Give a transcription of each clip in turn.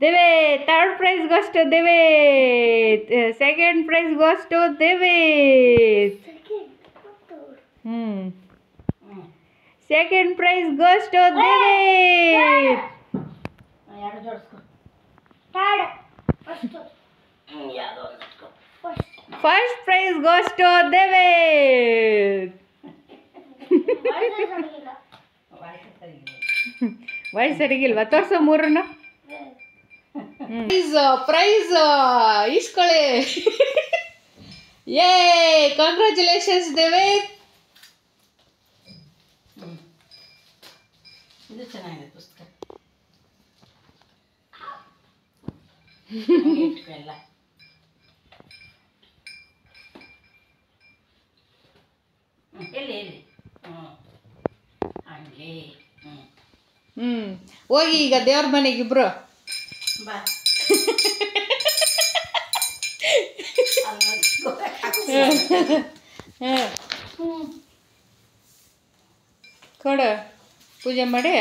Deve. Third prize goes to Deve. Second prize goes to Deve. Second prize goes to Deve. First prize goes to Deve. Why ಸರಿಗಿಲ್ವಾ ತೋರ್ಸೋ ಮೂರನ್ನು price ಇಸ್ಕೊಳ್ಳಿ ಯೇ congratulations Deve ಇದು ಚೆನ್ನಾಗಿದೆ ಪುಸ್ತಕ ಎಲ್ಲ ಎಲ್ಲಿ ಎಲ್ಲಿ ಹಂಗೆ ಹೋಗಿ ಈಗ ದೇವ್ರ ಮನೆಗೆ ಇಬ್ರು ಬಾ ಕೊಡು ಪೂಜೆ ಮಾಡಿ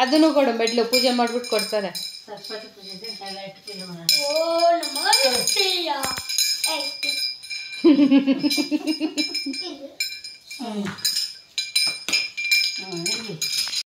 ಅದನ್ನು ಕೊಡು ಮೆಡ್ಲು ಪೂಜೆ ಮಾಡ್ಬಿಟ್ಟು ಕೊಡ್ತಾರೆ ಸರಸ್ವತಿ ಪೂಜೆ ಪೂಜೆ ಮಾಡೋಣ